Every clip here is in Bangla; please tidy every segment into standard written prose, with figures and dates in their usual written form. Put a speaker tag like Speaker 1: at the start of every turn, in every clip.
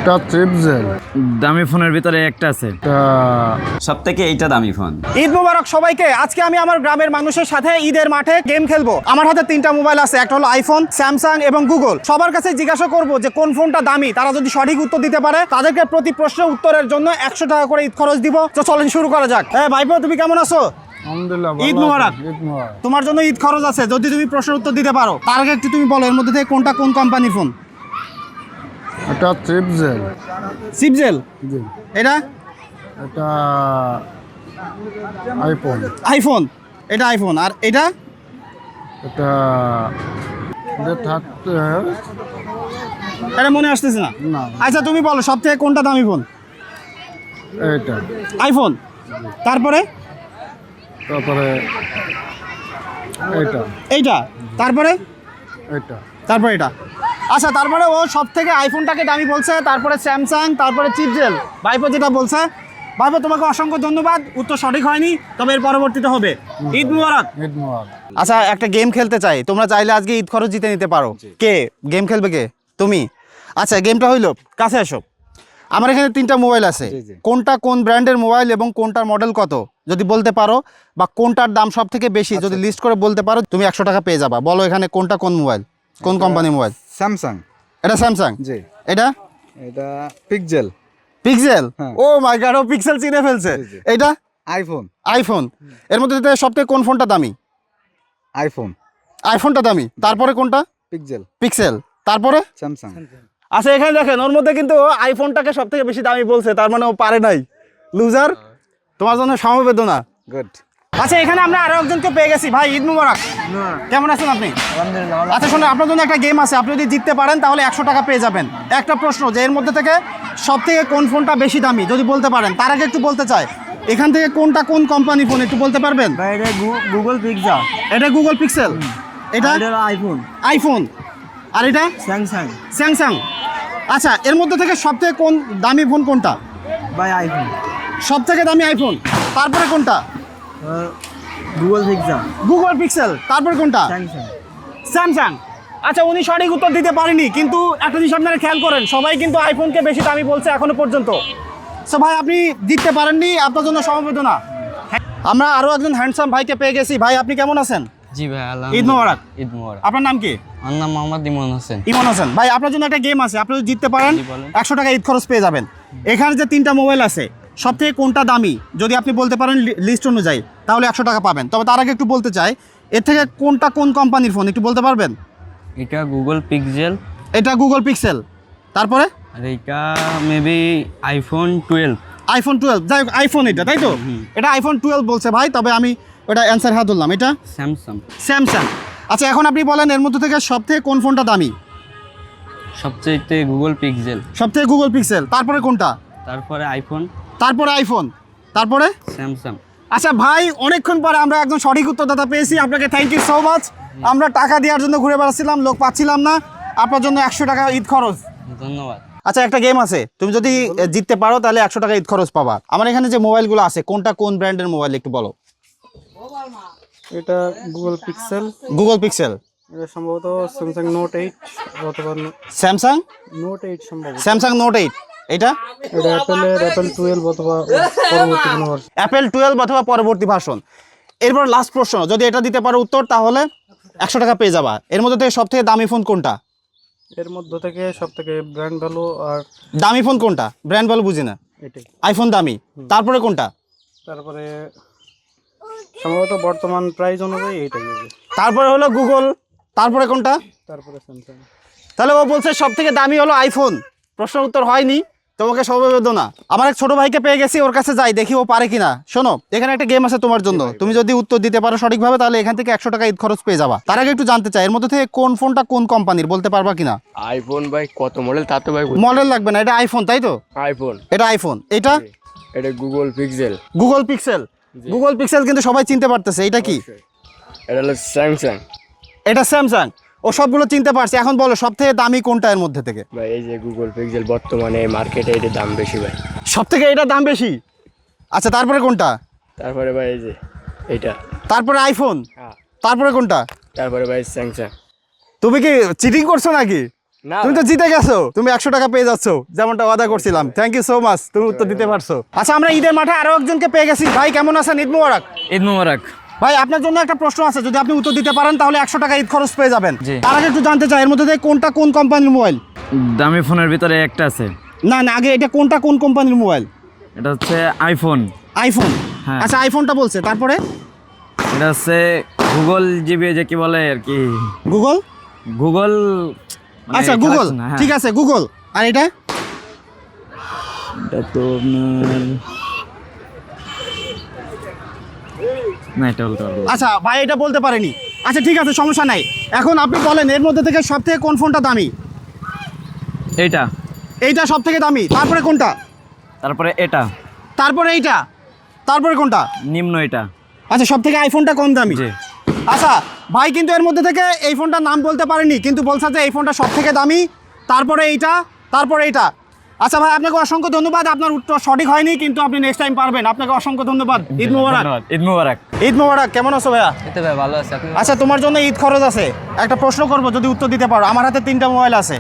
Speaker 1: এটা ট্রিপজেল।
Speaker 2: দামি ফোনের ভিতরে একটা আছে, সবথেকে এইটা দামি ফোন।
Speaker 3: ঈদ মোবারক সবাইকে। আজকে আমি আমার গ্রামের মানুষের সাথে ঈদের মাঠে গেম খেলবো। আমার হাতে 3টা মোবাইল আছে, একটা হলো আইফোন, স্যামসাং এবং গুগল। সবার কাছে জিজ্ঞাসা করব যে কোন ফোনটা দামি। তারা যদি সঠিক উত্তর দিতে পারে তাদেরকে প্রতি প্রশ্নের উত্তরের জন্য 100 টাকা করে ঈদ খরচ দিব। তো চলেন শুরু করা যাক। ভাইপো, তুমি কেমন আছো?
Speaker 1: আলহামদুলিল্লাহ,
Speaker 3: ঈদ মোবারক।
Speaker 1: ঈদ মোবারক।
Speaker 3: তোমার জন্য ঈদ খরচ আছে, যদি তুমি প্রশ্নের উত্তর দিতে পারো। তার আগে একটু তুমি বলো এর মধ্যে থেকে কোনটা কোন কোম্পানির ফোন?
Speaker 1: এটা ট্রিপজেল।
Speaker 3: সিপজেল।
Speaker 1: জি।
Speaker 3: এটা
Speaker 1: এটা আইফোন।
Speaker 3: আইফোন। এটা আইফোন। আর এটা
Speaker 1: এটা
Speaker 3: এটা মনে আসতেছে না।
Speaker 1: না,
Speaker 3: আচ্ছা তুমি বলো সব থেকে কোনটা দামি ফোন?
Speaker 1: এইটা।
Speaker 3: আইফোন। তারপরে
Speaker 1: তারপরে এইটা।
Speaker 3: এইটা। তারপরে
Speaker 1: এইটা।
Speaker 3: তারপরে এটা। আচ্ছা, তারপরে ও সব থেকে আইফোনটাকে দামি বলছে, তারপরে স্যামসাং, তারপরে চিপজেল। ভাইপো যেটা বলছে। ভাইপো, তোমাকে অসংখ্য ধন্যবাদ। উত্তর সঠিক হয়নি, তবে এর পরবর্তীতে হবে। ঈদ মুবারক।
Speaker 1: ঈদ মোবারক।
Speaker 3: আচ্ছা, একটা গেম খেলতে চাই। তোমরা চাইলে আজকে ঈদ খরচ জিতে নিতে পারো। কে গেম খেলবে? কে? তুমি। আচ্ছা, গেমটা হইলো, কাছে আসো। আমার এখানে 3টা মোবাইল আছে। কোনটা কোন ব্র্যান্ডের মোবাইল এবং কোনটার মডেল কত যদি বলতে পারো, বা কোনটার দাম সব থেকে বেশি যদি লিস্ট করে বলতে পারো, তুমি 100 টাকা পেয়ে যাবা। বলো এখানে কোনটা কোন মোবাইল, কোন কোম্পানির মোবাইল?
Speaker 4: স্যামসাং।
Speaker 3: এটা স্যামসাং।
Speaker 4: জি।
Speaker 3: এটা
Speaker 4: এটা পিক্সেল।
Speaker 3: পিক্সেল।
Speaker 4: হ্যাঁ।
Speaker 3: ও মাই গড, ও পিক্সেল চিনে ফেলছে।
Speaker 4: জি, জি।
Speaker 3: এটা
Speaker 4: আইফোন।
Speaker 3: আইফোন। এর মধ্যে থেকে সবথেকে কোন ফোনটা দামি?
Speaker 4: আইফোন।
Speaker 3: আইফোনটা দামি। তারপরে কোনটা?
Speaker 4: পিক্সেল।
Speaker 3: পিক্সেল। তারপরে
Speaker 4: স্যামসাং।
Speaker 3: আচ্ছা, এখানে দেখেন ওর মধ্যে কিন্তু আইফোনটাকে সব থেকে বেশি দামি বলছে, তার মানে ও পারে নাই। লুজার। তোমার জন্য সমবেদনা।
Speaker 4: গুড।
Speaker 3: আচ্ছা, এখানে আমরা আরো একজনকে পেয়ে গেছি। ভাই, ঈদ মুবারক। কেমন আছেন আপনি? আচ্ছা শুনুন, আপনার জন্য একটা গেম আছে। আপনি যদি জিততে পারেন তাহলে 100 টাকা পেয়ে যাবেন। একটা প্রশ্ন, যে এর মধ্যে থেকে সব থেকে কোন ফোনটা বেশি দামি যদি বলতে পারেন। তার আগে একটু বলতে চাই, এখান থেকে কোনটা কোন কোম্পানি ফোন একটু বলতে পারবেন?
Speaker 2: এটা গুগল পিক্সেল।
Speaker 3: এটা গুগল পিক্সেল। এটা
Speaker 2: আইফোন।
Speaker 3: আইফোন। আর এটা
Speaker 2: স্যামসাং।
Speaker 3: স্যামসাং। আচ্ছা, এর মধ্যে থেকে সব থেকে কোন দামি ফোন কোনটা?
Speaker 2: বাই আইফোন।
Speaker 3: সব থেকে দামি আইফোন। তারপরে কোনটা?
Speaker 2: Google Pixel.
Speaker 3: Google Pixel. তারপর কোনটা?
Speaker 2: স্যামসাং।
Speaker 3: স্যামসাং। আচ্ছা, উনি সঠিক উত্তর দিতে পারেনি, কিন্তু একটা জিনিস আপনারা খেয়াল করেন, সবাই কিন্তু আইফোনকে বেশি দামি বলছে এখনো পর্যন্ত। সো ভাই, আপনি জিততে পারেননি, আপনার জন্য সমবেদনা। আমরা আরো একজন হ্যান্ডসাম ভাইকে পেয়ে গেছি। ভাই, আপনি কেমন আছেন?
Speaker 5: জি ভাই,
Speaker 3: ঈদ মোবারক।
Speaker 5: ঈদ মোবারক।
Speaker 3: আপনার নাম কি?
Speaker 5: আমার নাম মোহাম্মদ ইমন হোসেন।
Speaker 3: ইমন হোসেন। ভাই, আপনার জন্য একটা গেম আছে। আপনি যদি জিততে পারেন
Speaker 5: জি, বলেন।
Speaker 3: 100 টাকা ঈদ খরচ পেয়ে যাবেন। এখানে যে 3টা মোবাইল আছে, সব থেকে কোনটা দামি যদি আপনি বলতে পারেন লিস্ট অনুযায়ী, তাহলে 100 টাকা পাবেন। তবে তার আগে একটু বলতে চাই, এর থেকে কোনটা কোন কোম্পানির ফোন একটু বলতে পারবেন?
Speaker 5: এটা গুগল পিক্সেল।
Speaker 3: এটা গুগল পিক্সেল। তারপরে
Speaker 5: আর এটা মেবি আইফোন 12।
Speaker 3: আইফোন 12। যাই হোক, আইফোন এটা, তাই তো? এটা আইফোন 12 বলছে ভাই, তবে আমি ওটা অ্যান্সার হ্যাঁ ধরলাম। এটা
Speaker 5: স্যামসাং।
Speaker 3: স্যামসাং। আচ্ছা, এখন আপনি বলেন এর মধ্যে থেকে সব থেকে কোন ফোনটা দামি?
Speaker 5: সবচেয়ে গুগল পিক্সেল।
Speaker 3: সব থেকে গুগল পিক্সেল। তারপরে কোনটা?
Speaker 5: তারপরে আইফোন।
Speaker 3: তারপরে আইফোন। তারপরে
Speaker 5: স্যামসাং।
Speaker 3: আচ্ছা ভাই, অনেকক্ষণ পরে আমরা একদম সঠিক উত্তরদাতা পেয়েছি। আপনাকে থ্যাংক ইউ সো মাচ। আমরা টাকা দেওয়ার জন্য ঘুরে বেড়াচ্ছিলাম, লোক পাচ্ছিলাম না। আপনার জন্য 100 টাকা ঈদ খরচ।
Speaker 5: ধন্যবাদ।
Speaker 3: আচ্ছা, একটা গেম আছে, তুমি যদি জিততে পারো তাহলে 100 টাকা ঈদ খরচ পাবা। আমার এখানে যে মোবাইলগুলো আছে, কোনটা কোন ব্র্যান্ডের মোবাইল একটু বলো।
Speaker 4: এটা গুগল পিক্সেল।
Speaker 3: Google pixel.
Speaker 4: এটা সম্ভবত স্যামসাং নোট 8 অথবা
Speaker 3: স্যামসাং
Speaker 4: নোট 8 সম্ভবত।
Speaker 3: Samsung note 8। এটা
Speaker 4: এটা অ্যাপেল 12 অথবা পরবর্তী কোনো ভার্সন।
Speaker 3: অ্যাপেল 12 অথবা পরবর্তী ভার্সন। এরপর লাস্ট প্রশ্ন, যদি এটা দিতে পারো উত্তর, তাহলে 100 টাকা পেয়ে যাবা। এর মধ্যে থেকে সবথেকে দামি ফোন কোনটা?
Speaker 4: এর মধ্য থেকে সবথেকে ব্র্যান্ড ভ্যালু আর
Speaker 3: দামি ফোন কোনটা? ব্র্যান্ড ভ্যালু বুঝি না।
Speaker 4: এটাই।
Speaker 3: আইফোন দামি। তারপরে কোনটা?
Speaker 4: তারপরে সম্ভবত বর্তমান প্রাইস অনুযায়ী এইটাই হবে।
Speaker 3: তারপরে হলো গুগল। তারপরে কোনটা?
Speaker 4: তারপরে স্যামসাং।
Speaker 3: তাহলে ও বলছে সব থেকে দামি হলো আইফোন। প্রশ্ন উত্তর হয়নি, তোমাকে সমবেদনা। আমার এক ছোট ভাইকে পেয়ে গেছি, ওর কাছে যাই, দেখি ও পারে কিনা। শোনো, এখানে একটা গেম আছে তোমার জন্য। তুমি যদি উত্তর দিতে পারো সঠিকভাবে, তাহলে এখান থেকে 100 টাকা ঈদ খরচ পেয়ে যাবা। তার আগে একটু জানতে চাই, এর মধ্যে থেকে কোন ফোনটা কোন কোম্পানির বলতে পারবা কিনা?
Speaker 6: আইফোন ভাই, কত মডেল তা তো ভাই
Speaker 3: মডেল লাগবে না, এটা আইফোন, তাই তো?
Speaker 6: আইফোন।
Speaker 3: এটা আইফোন। এটা
Speaker 6: এটা Google Pixel.
Speaker 3: Google Pixel. Google pixel কিন্তু সবাই চিনতে পারতেছে। এটা কি?
Speaker 6: এটা হলো স্যামসাং।
Speaker 3: এটা স্যামসাং। ও সবগুলো চিনতে পারছে। এখন বলো সব থেকে দামি কোনটা এর মধ্যে থেকে?
Speaker 6: ভাই এই যে গুগল পিক্সেল বর্তমানে মার্কেটে এটার দাম বেশি ভাই।
Speaker 3: সব থেকে এটার দাম বেশি। আচ্ছা, তারপরে কোনটা?
Speaker 6: তারপরে ভাই এই যে এইটা।
Speaker 3: তারপরে আইফোন।
Speaker 6: হ্যাঁ।
Speaker 3: তারপরে কোনটা?
Speaker 6: তারপরে ভাই স্যামসাং।
Speaker 3: তুমি কি চিটিং করছো নাকি?
Speaker 6: না
Speaker 3: তুমি তো জিতে গেছো, তুমি 100 টাকা পেয়ে যাচ্ছ, যেমনটা ওয়াদা করছিলাম। থ্যাংক ইউ সো মাচ, তুমি উত্তর দিতে পারছো। আচ্ছা, আমরা ঈদের মাঠে আরো একজনকে পেয়ে গেছি। ভাই কেমন আছেন? ঈদ মোবারক।
Speaker 2: ঈদ মোবারক।
Speaker 3: ভাই আপনার জন্য একটা প্রশ্ন আছে, যদি আপনি উত্তর দিতে পারেন তাহলে 100 টাকা ঈদ খরচ পেয়ে যাবেন।
Speaker 2: জি।
Speaker 3: তার আগে একটু জানতে চাই, এর মধ্যে থেকে কোনটা কোন কোম্পানির মোবাইল?
Speaker 2: দামি ফোনের ভিতরে একটা আছে,
Speaker 3: না না, আগে এটা কোনটা কোন কোম্পানির মোবাইল?
Speaker 2: এটা হচ্ছে আইফোন।
Speaker 3: আইফোন।
Speaker 2: হ্যাঁ।
Speaker 3: আচ্ছা, আইফোনটা বলছে, তারপরে
Speaker 2: এটা হচ্ছে গুগল জিবি, যে কি বলে আর কি,
Speaker 3: গুগল।
Speaker 2: গুগল।
Speaker 3: আচ্ছা গুগল, ঠিক আছে গুগল। আর এটা?
Speaker 2: এটা তো আপনার, না এটা বলতে পারবো না।
Speaker 3: আচ্ছা ভাই এটা বলতে পারেনি। আচ্ছা ঠিক আছে, সমস্যা নাই। এখন আপনি বলেন এর মধ্যে থেকে সব থেকে কোন ফোনটা দামি?
Speaker 2: এইটা,
Speaker 3: এইটা সব থেকে দামি, তারপরে কোনটা?
Speaker 2: তারপরে এটা,
Speaker 3: তারপরে এইটা, তারপরে কোনটা?
Speaker 2: নিম্ন এটা।
Speaker 3: আচ্ছা, সব থেকে আইফোনটা কম দামি।
Speaker 2: জি।
Speaker 3: আচ্ছা ভাই কিন্তু এর মধ্যে থেকে এই ফোনটার নাম বলতে পারেনি, কিন্তু বলছে যে এই ফোনটা সব থেকে দামি, তারপরে এইটা, তারপরে এইটা। আচ্ছা ভাই, আপনাকে অসংখ্য ধন্যবাদ। আপনার উত্তর সঠিক হয়নি, কিন্তু আপনি নেক্সট টাইম পারবেন। আপনাকে অসংখ্য ধন্যবাদ। ঈদ মোবারক।
Speaker 2: ধন্যবাদ। ঈদ মোবারক।
Speaker 3: ঈদ মোবারক। কেমন আছো ভাইয়া?
Speaker 5: এতে ভাই ভালো আছে, আপনি?
Speaker 3: আচ্ছা, তোমার জন্য ঈদ খরচ আছে। একটা প্রশ্ন করবো, যদি উত্তর দিতে পারো। আমার হাতে 3টা মোবাইল আছে,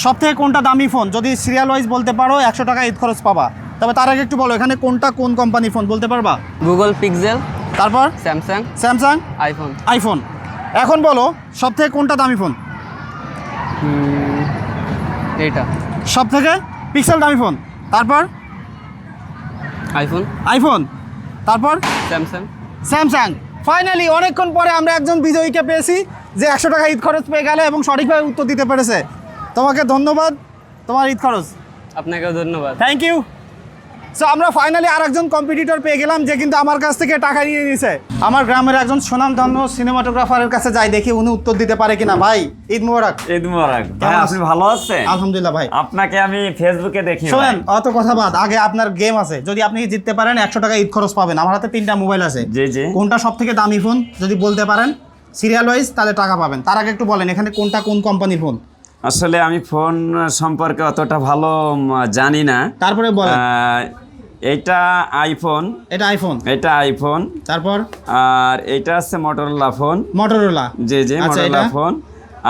Speaker 3: সব থেকে কোনটা দামি ফোন? যদি সিরিয়াল ওয়াইজ বলতে পারো 100 টাকা ঈদ খরচ পাবা। তবে তার আগে একটু বলো, এখানে কোনটা কোন কোম্পানির ফোন বলতে পারবা?
Speaker 5: গুগল পিক্সেল,
Speaker 3: তারপর
Speaker 5: স্যামসাং,
Speaker 3: স্যামসাং,
Speaker 5: আইফোন।
Speaker 3: আইফোন। এখন বলো সব থেকে কোনটা দামি ফোন?
Speaker 5: এইটা
Speaker 3: সব থেকে পিক্সেল দামি ফোন। তারপর
Speaker 5: আইফোন,
Speaker 3: আইফোন। তারপর
Speaker 5: স্যামসাং।
Speaker 3: স্যামসাং। ফাইনালি অনেকক্ষণ পরে আমরা একজন বিজয়ীকে পেয়েছি, যে 100 টাকা ঈদ খরচ পেয়ে গেল এবং সঠিকভাবে উত্তর দিতে পেরেছে। তোমাকে ধন্যবাদ, তোমার ঈদ খরচ।
Speaker 5: আপনাকেও ধন্যবাদ।
Speaker 3: Thank you. সো আমরা ফাইনালি আর একজন কম্পিটিটর পেয়ে গেলাম, যে কিন্তু আমার কাছ থেকে টাকা নিয়ে নিয়েছে। আমার গ্রামের একজন সুনামধন্য সিনেমাটোগ্রাফারের কাছে যাই, দেখি উনি উত্তর দিতে পারে কিনা। ভাই ঈদ মোবারক।
Speaker 2: ঈদ মোবারক ভাই, আপনি ভালো আছেন?
Speaker 3: আলহামদুলিল্লাহ ভাই।
Speaker 2: আপনাকে আমি ফেসবুকে দেখি।
Speaker 3: শোনেন, অত কথা বাদ, আগে আপনার গেম আছে। যদি আপনি জিততে পারেন 100 টাকা ঈদ খরচ পাবেন। আমার হাতে 3টা মোবাইল আছে।
Speaker 2: জি জি।
Speaker 3: কোনটা সব থেকে দামি ফোন যদি বলতে পারেন সিরিয়াল ওয়াইজ, তাহলে টাকা পাবেন। তার আগে একটু বলেন এখানে কোনটা কোন কোম্পানির ফোন?
Speaker 2: আসলে আমি ফোন সম্পর্কে অতটা ভালো জানি না।
Speaker 3: তারপরে বলেন।
Speaker 2: এইটা আইফোন।
Speaker 3: এটা আইফোন।
Speaker 2: এটা আইফোন।
Speaker 3: তারপর
Speaker 2: আর এইটা আছে মোটরোলা ফোন।
Speaker 3: মোটরোলা।
Speaker 2: জি জি,
Speaker 3: আচ্ছা,
Speaker 2: মোটরোলা
Speaker 3: এটা?
Speaker 2: ফোন।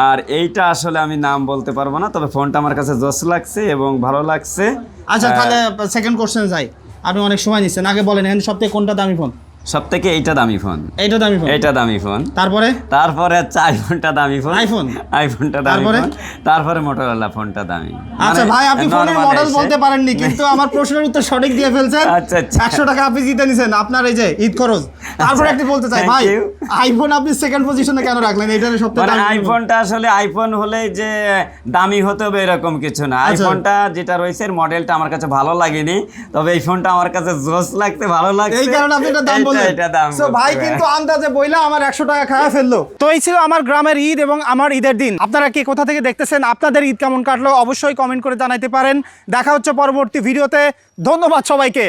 Speaker 2: আর এইটা আসলে আমি নাম বলতে পারবো না, তবে ফোনটা আমার কাছে জোস লাগছে এবং ভালো লাগছে।
Speaker 3: আচ্ছা, তাহলে সেকেন্ড কোশ্চেন যাই। আপনি অনেক সময় নিচ্ছেন, আগে বলেন এখানে সব থেকে কোনটা দামি ফোন?
Speaker 2: সব থেকে এইটা দামি ফোন।
Speaker 3: এইটা দামি ফোন।
Speaker 2: এইটা দামি ফোন।
Speaker 3: তারপরে
Speaker 2: তারপরে হচ্ছে আইফোনটা দামি ফোন।
Speaker 3: আইফোন।
Speaker 2: আইফোনটা দামি
Speaker 3: তারপরে?
Speaker 2: ফোন। তারপরে মোটরোলা ফোনটা দামি।
Speaker 3: আচ্ছা
Speaker 2: মানে
Speaker 3: ভাই, আপনি ফোনের
Speaker 2: normal
Speaker 3: মডেল
Speaker 2: এসে।
Speaker 3: বলতে পারেননি, কিন্তু আমার প্রশ্নের উত্তর সঠিক দিয়ে ফেলছেন।
Speaker 2: আচ্ছা, আচ্ছা।
Speaker 3: 100 টাকা আপনি জিতে নিছেন, আপনার এই যে ঈদ খরচ। তারপরে একটু বলতে চাই
Speaker 2: Thank
Speaker 3: ভাই,
Speaker 2: you.
Speaker 3: আইফোন আপনি সেকেন্ড পজিশনে কেন রাখলেন? এটার সবথেকে
Speaker 2: মানে
Speaker 3: দামি ফোন।
Speaker 2: আইফোনটা আসলে আইফোন হলে যে দামি হতে হবে এরকম কিছু না।
Speaker 3: আচ্ছা।
Speaker 2: আইফোনটা যেটা রয়েছে এর মডেলটা আমার কাছে ভালো লাগেনি, তবে এই ফোনটা আমার কাছে জোস লাগতে ভালো লাগছে।
Speaker 3: এই কারণে আপনি এটা দাম বললেন।
Speaker 2: এটা দাম
Speaker 3: সো ভাই
Speaker 2: বলতে
Speaker 3: কিন্তু আন্দাজে বইলা আমার 100 টাকা খাওয়া ফেললো। তো এই ছিল আমার গ্রামের ঈদ এবং আমার ঈদের দিন। আপনারা কি কোথা থেকে দেখতেছেন? আপনাদের ঈদ কেমন কাটলো অবশ্যই কমেন্ট করে জানাইতে পারেন। দেখা হচ্ছে পরবর্তী ভিডিওতে। ধন্যবাদ সবাইকে।